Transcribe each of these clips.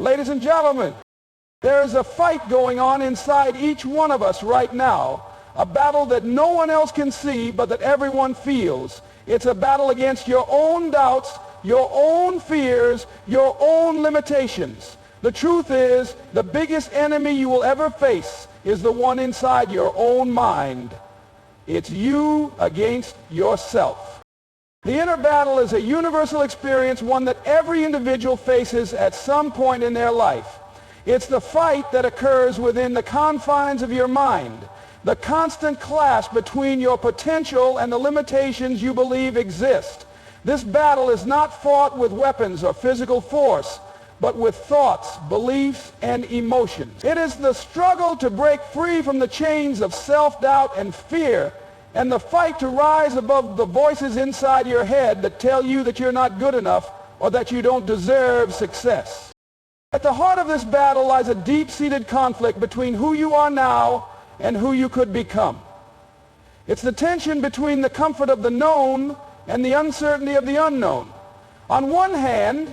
Ladies and gentlemen, there is a fight going on inside each one of us right now, a battle that no one else can see but that everyone feels. It's a battle against your own doubts, your own fears, your own limitations. The truth is, the biggest enemy you will ever face is the one inside your own mind. It's you against yourself. The inner battle is a universal experience, one that every individual faces at some point in their life. It's the fight that occurs within the confines of your mind, the constant clash between your potential and the limitations you believe exist. This battle is not fought with weapons or physical force, but with thoughts, beliefs, and emotions. It is the struggle to break free from the chains of self-doubt and fear, and the fight to rise above the voices inside your head that tell you that you're not good enough or that you don't deserve success. At the heart of this battle lies a deep-seated conflict between who you are now and who you could become. It's the tension between the comfort of the known and the uncertainty of the unknown. On one hand,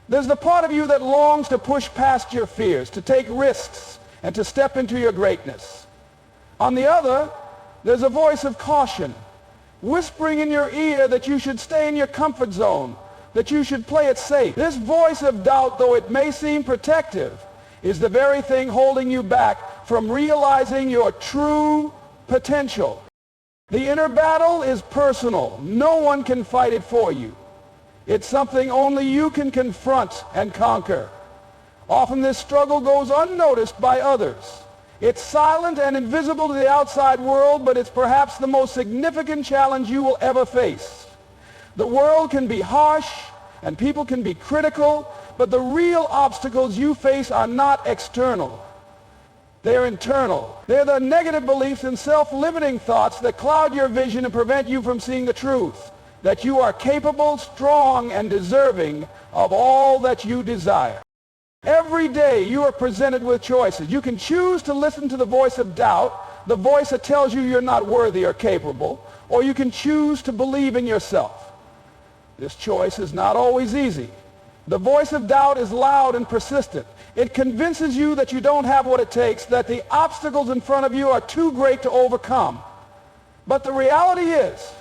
there's the part of you that longs to push past your fears, to take risks, and to step into your greatness. On the other, there's a voice of caution, whispering in your ear that you should stay in your comfort zone, that you should play it safe. This voice of doubt, though it may seem protective, is the very thing holding you back from realizing your true potential. The inner battle is personal. No one can fight it for you. It's something only you can confront and conquer. Often this struggle goes unnoticed by others. It's silent and invisible to the outside world, but it's perhaps the most significant challenge you will ever face. The world can be harsh and people can be critical, but the real obstacles you face are not external. They're internal. They're the negative beliefs and self-limiting thoughts that cloud your vision and prevent you from seeing the truth, that you are capable, strong, and deserving of all that you desire. Every day you are presented with choices. You can choose to listen to the voice of doubt, the voice that tells you you're not worthy or capable, or you can choose to believe in yourself. This choice is not always easy. The voice of doubt is loud and persistent. It convinces you that you don't have what it takes, that the obstacles in front of you are too great to overcome. But the reality is,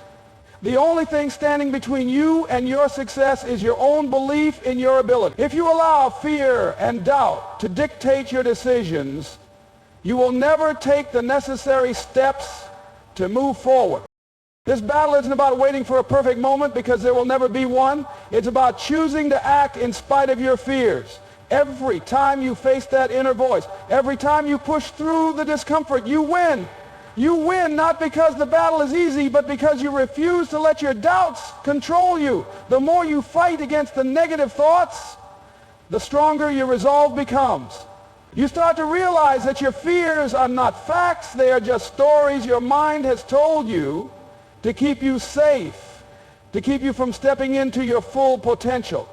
the only thing standing between you and your success is your own belief in your ability. If you allow fear and doubt to dictate your decisions, you will never take the necessary steps to move forward. This battle isn't about waiting for a perfect moment, because there will never be one. It's about choosing to act in spite of your fears. Every time you face that inner voice, every time you push through the discomfort, you win. You win not because the battle is easy, but because you refuse to let your doubts control you. The more you fight against the negative thoughts, the stronger your resolve becomes. You start to realize that your fears are not facts, they are just stories your mind has told you to keep you safe, to keep you from stepping into your full potential.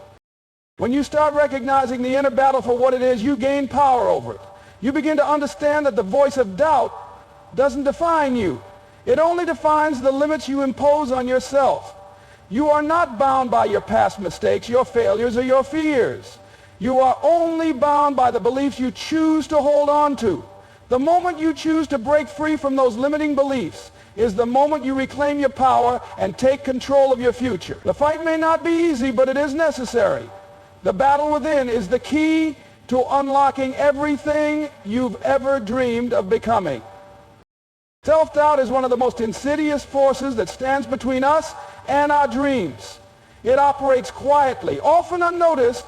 When you start recognizing the inner battle for what it is, you gain power over it. You begin to understand that the voice of doubt doesn't define you. It only defines the limits you impose on yourself. You are not bound by your past mistakes, your failures, or your fears. You are only bound by the beliefs you choose to hold on to. The moment you choose to break free from those limiting beliefs is the moment you reclaim your power and take control of your future. The fight may not be easy, but it is necessary. The battle within is the key to unlocking everything you've ever dreamed of becoming. Self-doubt is one of the most insidious forces that stands between us and our dreams. It operates quietly, often unnoticed,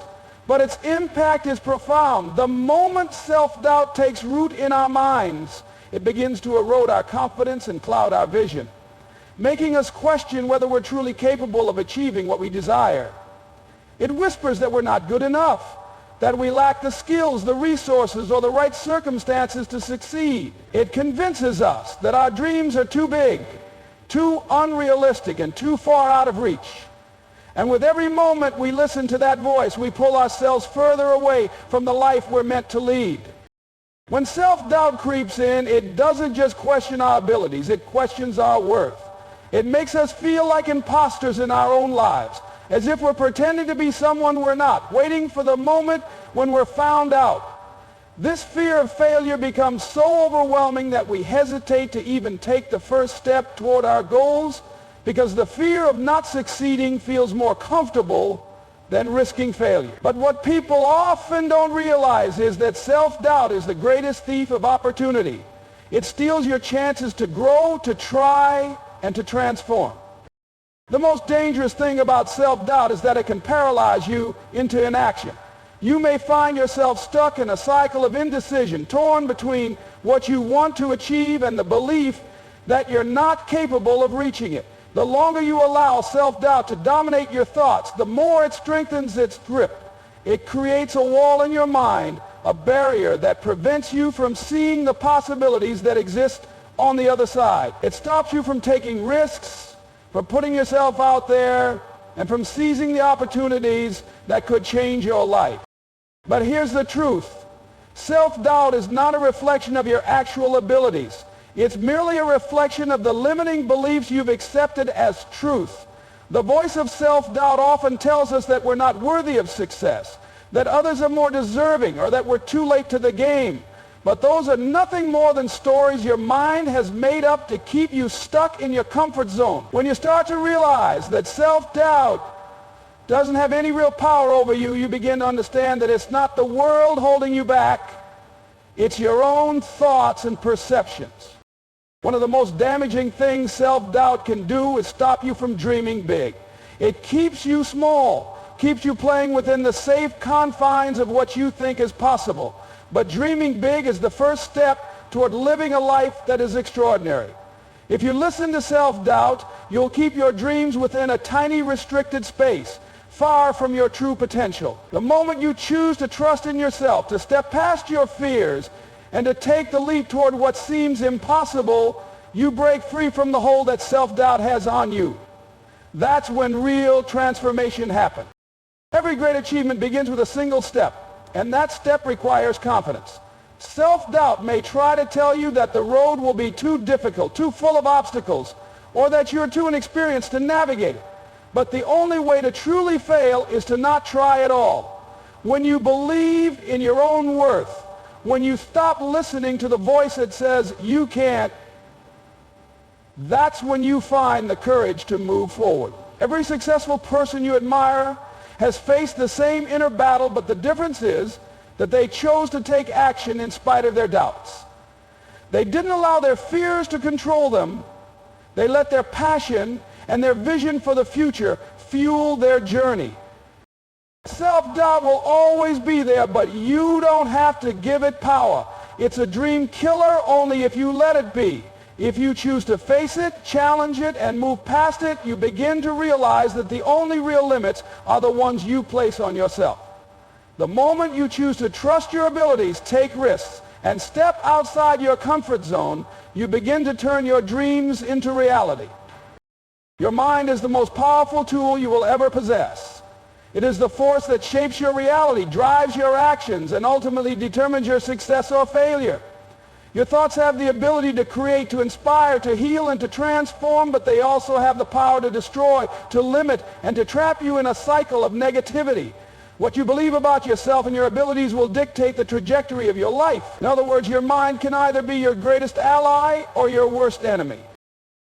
but its impact is profound. The moment self-doubt takes root in our minds, it begins to erode our confidence and cloud our vision, making us question whether we're truly capable of achieving what we desire. It whispers that we're not good enough, that we lack the skills, the resources, or the right circumstances to succeed. It convinces us that our dreams are too big, too unrealistic, and too far out of reach. And with every moment we listen to that voice, we pull ourselves further away from the life we're meant to lead. When self-doubt creeps in, it doesn't just question our abilities, it questions our worth. It makes us feel like imposters in our own lives, as if we're pretending to be someone we're not, waiting for the moment when we're found out. This fear of failure becomes so overwhelming that we hesitate to even take the first step toward our goals because the fear of not succeeding feels more comfortable than risking failure. But what people often don't realize is that self-doubt is the greatest thief of opportunity. It steals your chances to grow, to try, and to transform. The most dangerous thing about self-doubt is that it can paralyze you into inaction. You may find yourself stuck in a cycle of indecision, torn between what you want to achieve and the belief that you're not capable of reaching it. The longer you allow self-doubt to dominate your thoughts, the more it strengthens its grip. It creates a wall in your mind, a barrier that prevents you from seeing the possibilities that exist on the other side. It stops you from taking risks, from putting yourself out there, and from seizing the opportunities that could change your life. But here's the truth. Self-doubt is not a reflection of your actual abilities. It's merely a reflection of the limiting beliefs you've accepted as truth. The voice of self-doubt often tells us that we're not worthy of success, that others are more deserving, or that we're too late to the game. But those are nothing more than stories your mind has made up to keep you stuck in your comfort zone. When you start to realize that self-doubt doesn't have any real power over you, you begin to understand that it's not the world holding you back, it's your own thoughts and perceptions. One of the most damaging things self-doubt can do is stop you from dreaming big. It keeps you small, keeps you playing within the safe confines of what you think is possible. But dreaming big is the first step toward living a life that is extraordinary. If you listen to self-doubt, you'll keep your dreams within a tiny restricted space, far from your true potential. The moment you choose to trust in yourself, to step past your fears, and to take the leap toward what seems impossible, you break free from the hold that self-doubt has on you. That's when real transformation happens. Every great achievement begins with a single step, and that step requires confidence. Self-doubt may try to tell you that the road will be too difficult, too full of obstacles, or that you're too inexperienced to navigate it. But the only way to truly fail is to not try at all. When you believe in your own worth, when you stop listening to the voice that says you can't, that's when you find the courage to move forward. Every successful person you admire has faced the same inner battle, but the difference is that they chose to take action in spite of their doubts. They didn't allow their fears to control them. They let their passion and their vision for the future fuel their journey. Self-doubt will always be there, but you don't have to give it power. It's a dream killer only if you let it be. If you choose to face it, challenge it, and move past it, you begin to realize that the only real limits are the ones you place on yourself. The moment you choose to trust your abilities, take risks, and step outside your comfort zone, you begin to turn your dreams into reality. Your mind is the most powerful tool you will ever possess. It is the force that shapes your reality, drives your actions, and ultimately determines your success or failure. Your thoughts have the ability to create, to inspire, to heal, and to transform, but they also have the power to destroy, to limit, and to trap you in a cycle of negativity. What you believe about yourself and your abilities will dictate the trajectory of your life. In other words, your mind can either be your greatest ally or your worst enemy.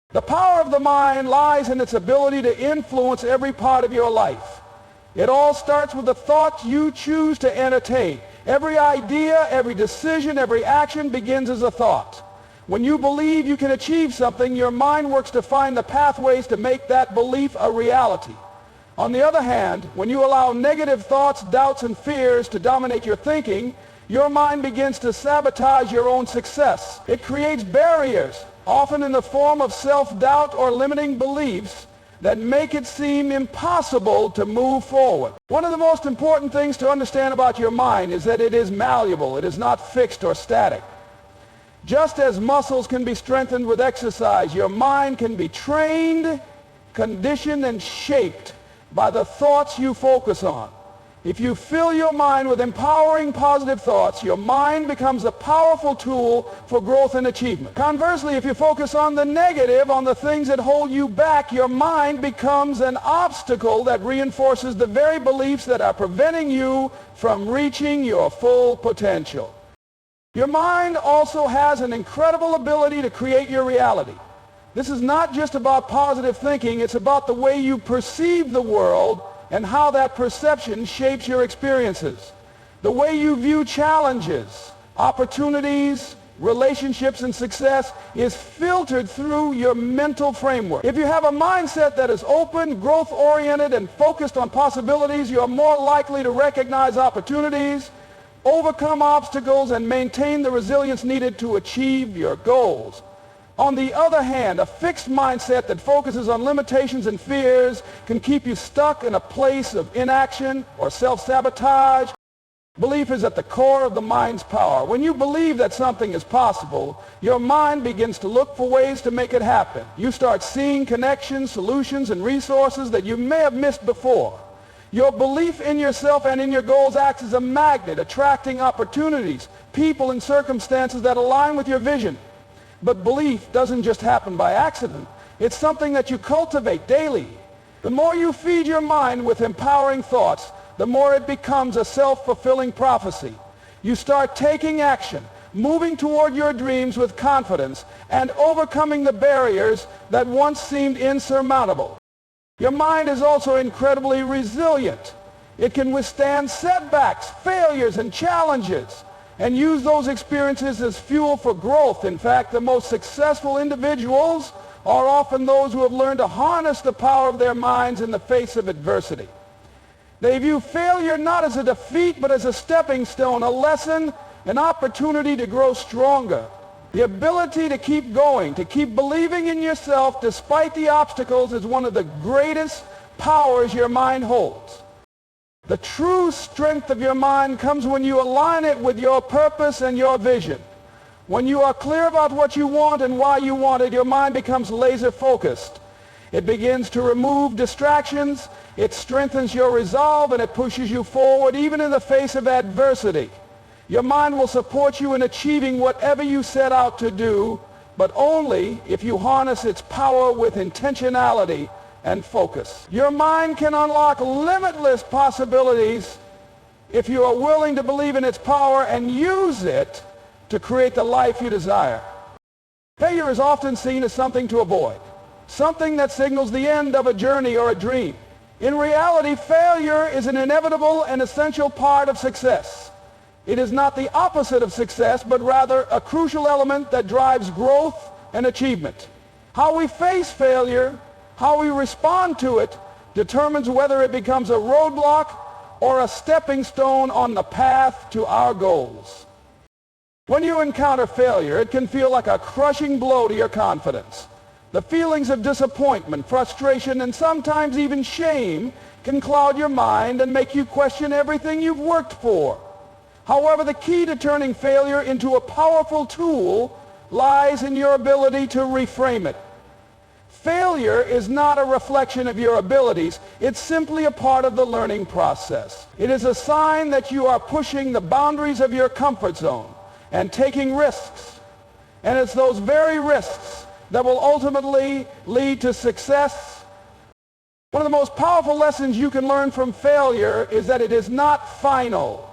The power of the mind lies in its ability to influence every part of your life. It all starts with the thoughts you choose to entertain. Every idea, every decision, every action begins as a thought. When you believe you can achieve something, your mind works to find the pathways to make that belief a reality. On the other hand, when you allow negative thoughts, doubts, and fears to dominate your thinking, your mind begins to sabotage your own success. It creates barriers, often in the form of self-doubt or limiting beliefs, that make it seem impossible to move forward. One of the most important things to understand about your mind is that it is malleable. It is not fixed or static. Just as muscles can be strengthened with exercise, your mind can be trained, conditioned, and shaped by the thoughts you focus on. If you fill your mind with empowering positive thoughts, your mind becomes a powerful tool for growth and achievement. Conversely, if you focus on the negative, on the things that hold you back, your mind becomes an obstacle that reinforces the very beliefs that are preventing you from reaching your full potential. Your mind also has an incredible ability to create your reality. This is not just about positive thinking, it's about the way you perceive the world and how that perception shapes your experiences. The way you view challenges, opportunities, relationships, and success is filtered through your mental framework. If you have a mindset that is open, growth-oriented, and focused on possibilities, you are more likely to recognize opportunities, overcome obstacles, and maintain the resilience needed to achieve your goals. On the other hand, a fixed mindset that focuses on limitations and fears can keep you stuck in a place of inaction or self-sabotage. Belief is at the core of the mind's power. When you believe that something is possible, your mind begins to look for ways to make it happen. You start seeing connections, solutions, and resources that you may have missed before. Your belief in yourself and in your goals acts as a magnet, attracting opportunities, people, and circumstances that align with your vision. But belief doesn't just happen by accident. It's something that you cultivate daily. The more you feed your mind with empowering thoughts, the more it becomes a self-fulfilling prophecy. You start taking action, moving toward your dreams with confidence, and overcoming the barriers that once seemed insurmountable. Your mind is also incredibly resilient. It can withstand setbacks, failures, and challenges, and use those experiences as fuel for growth. In fact, the most successful individuals are often those who have learned to harness the power of their minds in the face of adversity. They view failure not as a defeat, but as a stepping stone, a lesson, an opportunity to grow stronger. The ability to keep going, to keep believing in yourself despite the obstacles is one of the greatest powers your mind holds. The true strength of your mind comes when you align it with your purpose and your vision. When you are clear about what you want and why you want it, your mind becomes laser focused. It begins to remove distractions, it strengthens your resolve, and it pushes you forward even in the face of adversity. Your mind will support you in achieving whatever you set out to do, but only if you harness its power with intentionality and focus. Your mind can unlock limitless possibilities if you are willing to believe in its power and use it to create the life you desire. Failure is often seen as something to avoid, something that signals the end of a journey or a dream. In reality, failure is an inevitable and essential part of success. It is not the opposite of success, but rather a crucial element that drives growth and achievement. How we face failure, how we respond to it, determines whether it becomes a roadblock or a stepping stone on the path to our goals. When you encounter failure, it can feel like a crushing blow to your confidence. The feelings of disappointment, frustration, and sometimes even shame can cloud your mind and make you question everything you've worked for. However, the key to turning failure into a powerful tool lies in your ability to reframe it. Failure is not a reflection of your abilities. It's simply a part of the learning process. It is a sign that you are pushing the boundaries of your comfort zone and taking risks. And it's those very risks that will ultimately lead to success. One of the most powerful lessons you can learn from failure is that it is not final.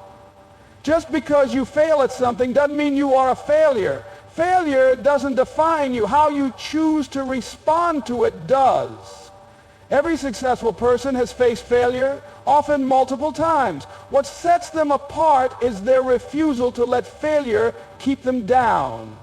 Just because you fail at something doesn't mean you are a failure. Failure doesn't define you. How you choose to respond to it does. Every successful person has faced failure, often multiple times. What sets them apart is their refusal to let failure keep them down.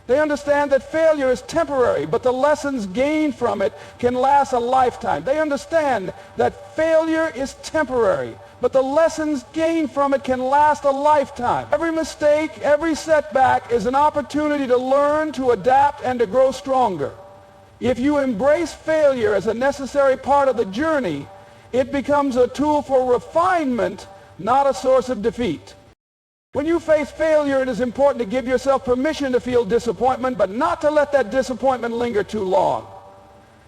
They understand that failure is temporary, but the lessons gained from it can last a lifetime. They understand that failure is temporary, but the lessons gained from it can last a lifetime. Every mistake, every setback is an opportunity to learn, to adapt, and to grow stronger. If you embrace failure as a necessary part of the journey, it becomes a tool for refinement, not a source of defeat. When you face failure, it is important to give yourself permission to feel disappointment, but not to let that disappointment linger too long.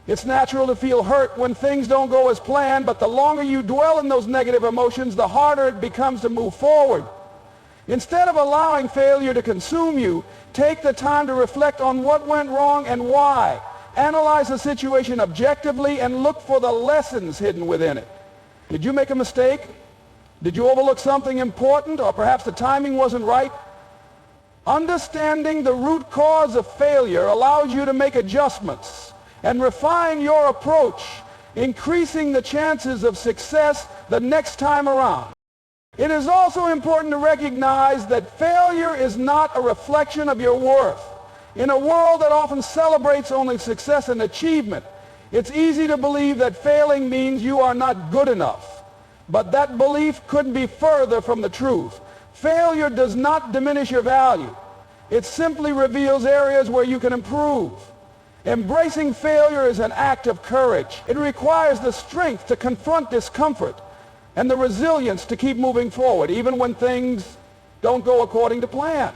It's natural to feel hurt when things don't go as planned, but the longer you dwell in those negative emotions, the harder it becomes to move forward. Instead of allowing failure to consume you, take the time to reflect on what went wrong and why. Analyze the situation objectively and look for the lessons hidden within it. Did you make a mistake? Did you overlook something important, or perhaps the timing wasn't right? Understanding the root cause of failure allows you to make adjustments and refine your approach, increasing the chances of success the next time around. It is also important to recognize that failure is not a reflection of your worth. In a world that often celebrates only success and achievement, it's easy to believe that failing means you are not good enough. But that belief couldn't be further from the truth. Failure does not diminish your value. It simply reveals areas where you can improve. Embracing failure is an act of courage. It requires the strength to confront discomfort and the resilience to keep moving forward, even when things don't go according to plan.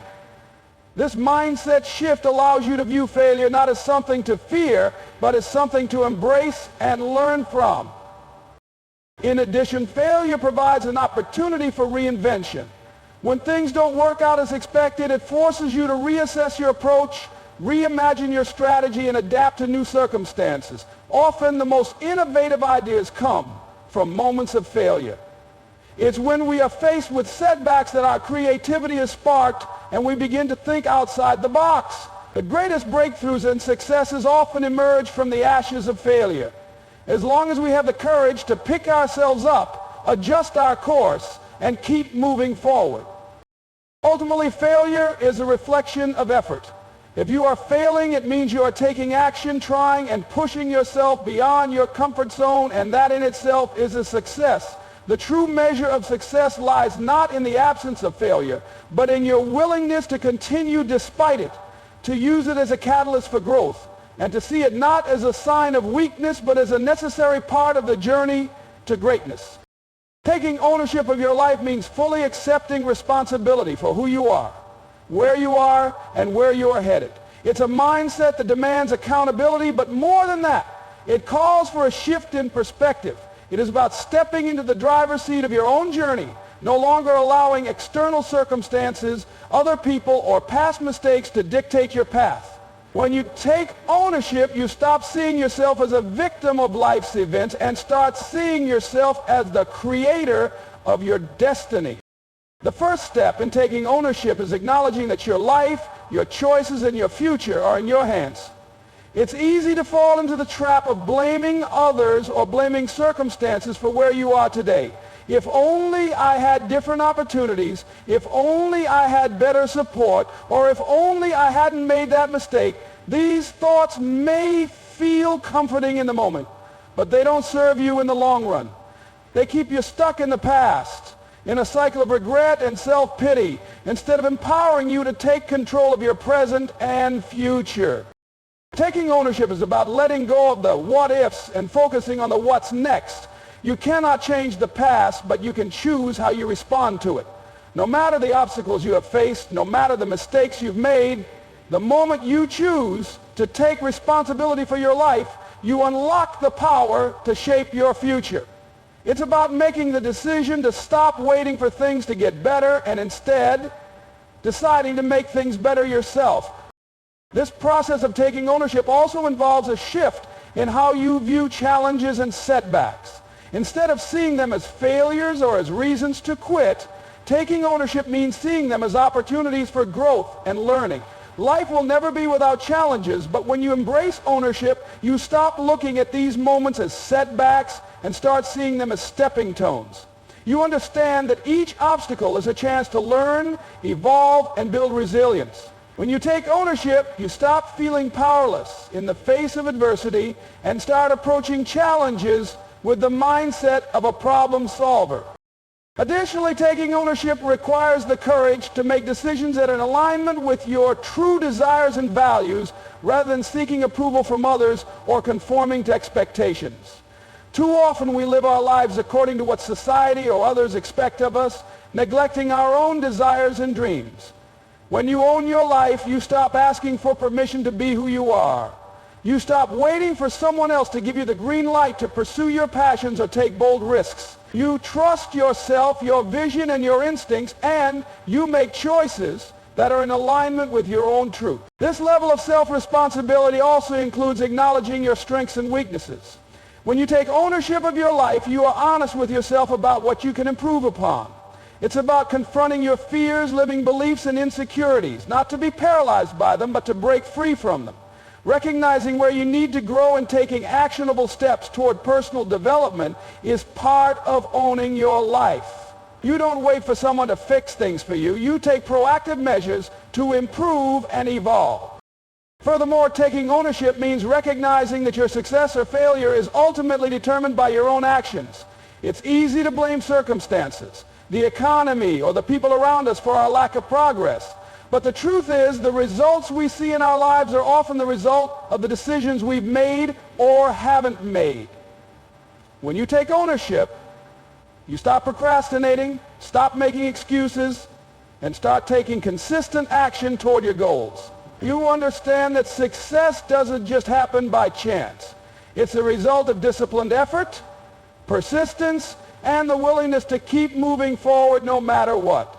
This mindset shift allows you to view failure not as something to fear, but as something to embrace and learn from. In addition, failure provides an opportunity for reinvention. When things don't work out as expected, it forces you to reassess your approach, reimagine your strategy, and adapt to new circumstances. Often the most innovative ideas come from moments of failure. It's when we are faced with setbacks that our creativity is sparked and we begin to think outside the box. The greatest breakthroughs and successes often emerge from the ashes of failure. As long as we have the courage to pick ourselves up, adjust our course, and keep moving forward. Ultimately, failure is a reflection of effort. If you are failing, it means you are taking action, trying and pushing yourself beyond your comfort zone, and that in itself is a success. The true measure of success lies not in the absence of failure, but in your willingness to continue despite it, to use it as a catalyst for growth, and to see it not as a sign of weakness, but as a necessary part of the journey to greatness. Taking ownership of your life means fully accepting responsibility for who you are, where you are, and where you are headed. It's a mindset that demands accountability, but more than that, it calls for a shift in perspective. It is about stepping into the driver's seat of your own journey, no longer allowing external circumstances, other people, or past mistakes to dictate your path. When you take ownership, you stop seeing yourself as a victim of life's events and start seeing yourself as the creator of your destiny. The first step in taking ownership is acknowledging that your life, your choices, and your future are in your hands. It's easy to fall into the trap of blaming others or blaming circumstances for where you are today. If only I had different opportunities, if only I had better support, or if only I hadn't made that mistake, these thoughts may feel comforting in the moment, but they don't serve you in the long run. They keep you stuck in the past, in a cycle of regret and self-pity, instead of empowering you to take control of your present and future. Taking ownership is about letting go of the what-ifs and focusing on the what's next. You cannot change the past, but you can choose how you respond to it. No matter the obstacles you have faced, no matter the mistakes you've made, the moment you choose to take responsibility for your life, you unlock the power to shape your future. It's about making the decision to stop waiting for things to get better and instead deciding to make things better yourself. This process of taking ownership also involves a shift in how you view challenges and setbacks. Instead of seeing them as failures or as reasons to quit, taking ownership means seeing them as opportunities for growth and learning. Life will never be without challenges, but when you embrace ownership, you stop looking at these moments as setbacks and start seeing them as stepping stones. You understand that each obstacle is a chance to learn, evolve, and build resilience. When you take ownership, you stop feeling powerless in the face of adversity and start approaching challenges with the mindset of a problem solver. Additionally, taking ownership requires the courage to make decisions that are in alignment with your true desires and values rather than seeking approval from others or conforming to expectations. Too often we live our lives according to what society or others expect of us, neglecting our own desires and dreams. When you own your life, you stop asking for permission to be who you are. You stop waiting for someone else to give you the green light to pursue your passions or take bold risks. You trust yourself, your vision, and your instincts, and you make choices that are in alignment with your own truth. This level of self-responsibility also includes acknowledging your strengths and weaknesses. When you take ownership of your life, you are honest with yourself about what you can improve upon. It's about confronting your fears, limiting beliefs, and insecurities, not to be paralyzed by them, but to break free from them. Recognizing where you need to grow and taking actionable steps toward personal development is part of owning your life. You don't wait for someone to fix things for you. You take proactive measures to improve and evolve. Furthermore, taking ownership means recognizing that your success or failure is ultimately determined by your own actions. It's easy to blame circumstances, the economy, or the people around us for our lack of progress. But the truth is, the results we see in our lives are often the result of the decisions we've made or haven't made. When you take ownership, you stop procrastinating, stop making excuses, and start taking consistent action toward your goals. You understand that success doesn't just happen by chance. It's the result of disciplined effort, persistence, and the willingness to keep moving forward no matter what.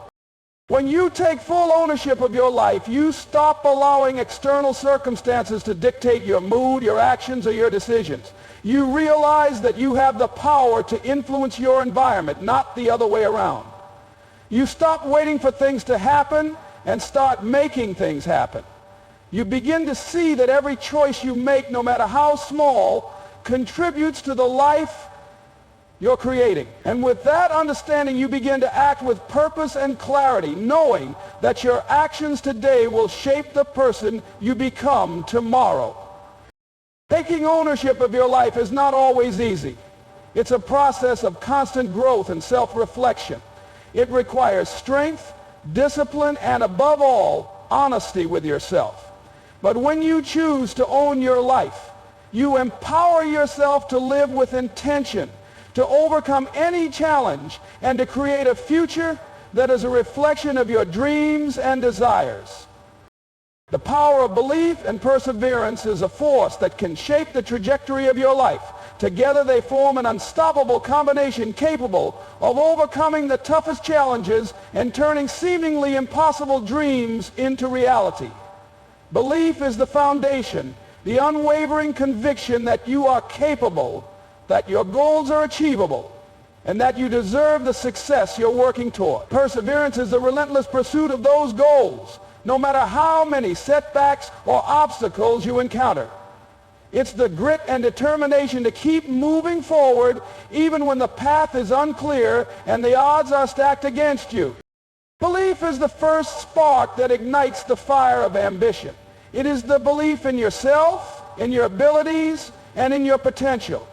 When you take full ownership of your life, you stop allowing external circumstances to dictate your mood, your actions, or your decisions. You realize that you have the power to influence your environment, not the other way around. You stop waiting for things to happen and start making things happen. You begin to see that every choice you make, no matter how small, contributes to the life you're creating. And with that understanding, you begin to act with purpose and clarity, knowing that your actions today will shape the person you become tomorrow. Taking ownership of your life is not always easy. It's a process of constant growth and self-reflection. It requires strength, discipline, and above all, honesty with yourself. But when you choose to own your life, you empower yourself to live with intention, to overcome any challenge, and to create a future that is a reflection of your dreams and desires. The power of belief and perseverance is a force that can shape the trajectory of your life. Together they form an unstoppable combination capable of overcoming the toughest challenges and turning seemingly impossible dreams into reality. Belief is the foundation, the unwavering conviction that you are capable, that your goals are achievable, and that you deserve the success you're working toward. Perseverance is the relentless pursuit of those goals, no matter how many setbacks or obstacles you encounter. It's the grit and determination to keep moving forward even when the path is unclear and the odds are stacked against you. Belief is the first spark that ignites the fire of ambition. It is the belief in yourself, in your abilities, and in your potential.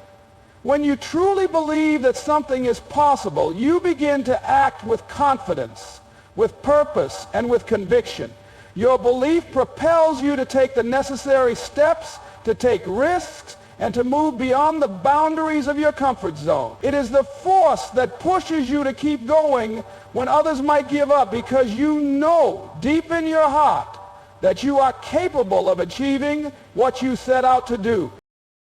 When you truly believe that something is possible, you begin to act with confidence, with purpose, and with conviction. Your belief propels you to take the necessary steps, to take risks, and to move beyond the boundaries of your comfort zone. It is the force that pushes you to keep going when others might give up, because you know deep in your heart that you are capable of achieving what you set out to do.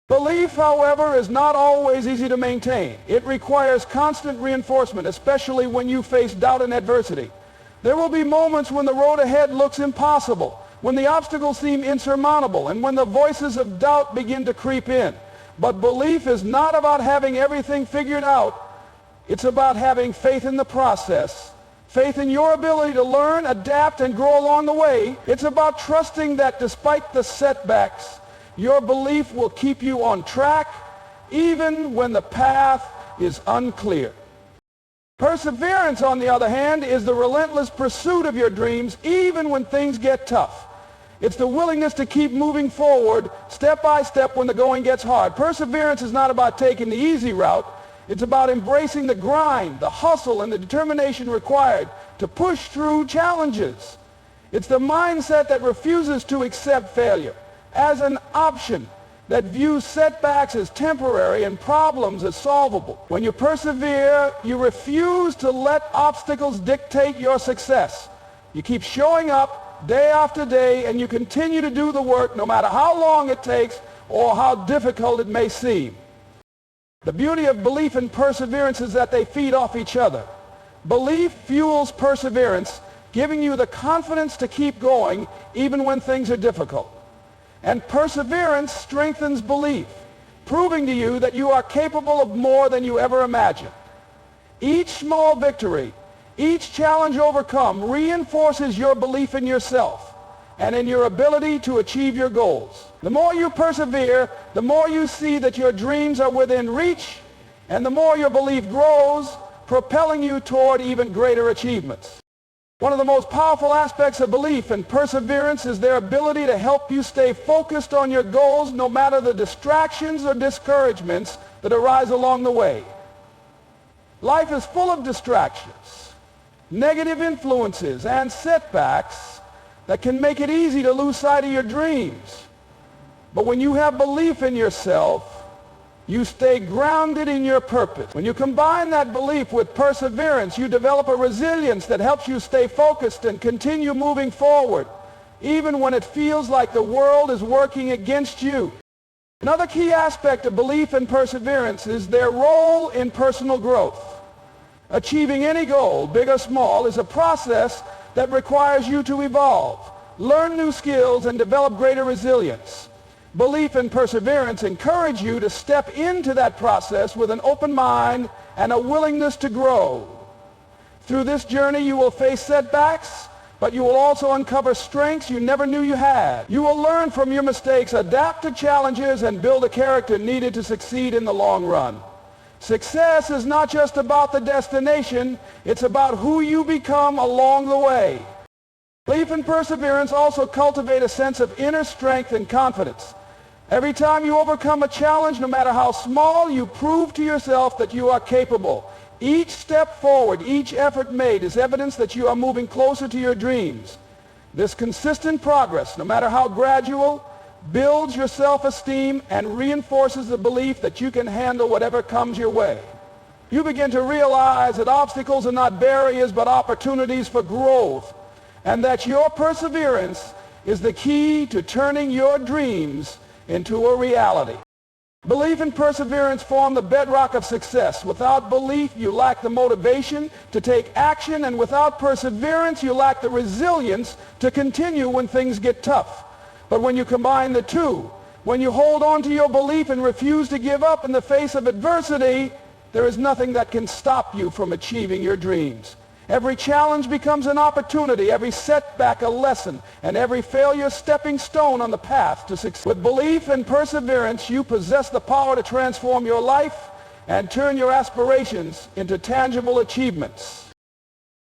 Belief, however, is not always easy to maintain. It requires constant reinforcement, especially when you face doubt and adversity. There will be moments when the road ahead looks impossible, when the obstacles seem insurmountable, and when the voices of doubt begin to creep in. But belief is not about having everything figured out. It's about having faith in the process, faith in your ability to learn, adapt, and grow along the way. It's about trusting that despite the setbacks, your belief will keep you on track even when the path is unclear. Perseverance, on the other hand, is the relentless pursuit of your dreams even when things get tough. It's the willingness to keep moving forward step by step when the going gets hard. Perseverance is not about taking the easy route. It's about embracing the grind, the hustle, and the determination required to push through challenges. It's the mindset that refuses to accept failure as an option, that views setbacks as temporary and problems as solvable. When you persevere, you refuse to let obstacles dictate your success. You keep showing up day after day, and you continue to do the work no matter how long it takes or how difficult it may seem. The beauty of belief and perseverance is that they feed off each other. Belief fuels perseverance, giving you the confidence to keep going even when things are difficult. And perseverance strengthens belief, proving to you that you are capable of more than you ever imagined. Each small victory, each challenge overcome reinforces your belief in yourself and in your ability to achieve your goals. The more you persevere, the more you see that your dreams are within reach, and the more your belief grows, propelling you toward even greater achievements. One of the most powerful aspects of belief and perseverance is their ability to help you stay focused on your goals no matter the distractions or discouragements that arise along the way. Life is full of distractions, negative influences, and setbacks that can make it easy to lose sight of your dreams. But when you have belief in yourself, you stay grounded in your purpose. When you combine that belief with perseverance, you develop a resilience that helps you stay focused and continue moving forward, even when it feels like the world is working against you. Another key aspect of belief and perseverance is their role in personal growth. Achieving any goal, big or small, is a process that requires you to evolve, learn new skills, and develop greater resilience. Belief and perseverance encourage you to step into that process with an open mind and a willingness to grow. Through this journey, you will face setbacks, but you will also uncover strengths you never knew you had. You will learn from your mistakes, adapt to challenges, and build a character needed to succeed in the long run. Success is not just about the destination, it's about who you become along the way. Belief and perseverance also cultivate a sense of inner strength and confidence. Every time you overcome a challenge, no matter how small, you prove to yourself that you are capable. Each step forward, each effort made is evidence that you are moving closer to your dreams. This consistent progress, no matter how gradual, builds your self-esteem and reinforces the belief that you can handle whatever comes your way. You begin to realize that obstacles are not barriers but opportunities for growth, and that your perseverance is the key to turning your dreams into a reality. Belief and perseverance form the bedrock of success. Without belief, you lack the motivation to take action, and without perseverance, you lack the resilience to continue when things get tough. But when you combine the two, when you hold on to your belief and refuse to give up in the face of adversity, there is nothing that can stop you from achieving your dreams. Every challenge becomes an opportunity, every setback a lesson, and every failure a stepping stone on the path to success. With belief and perseverance, you possess the power to transform your life and turn your aspirations into tangible achievements.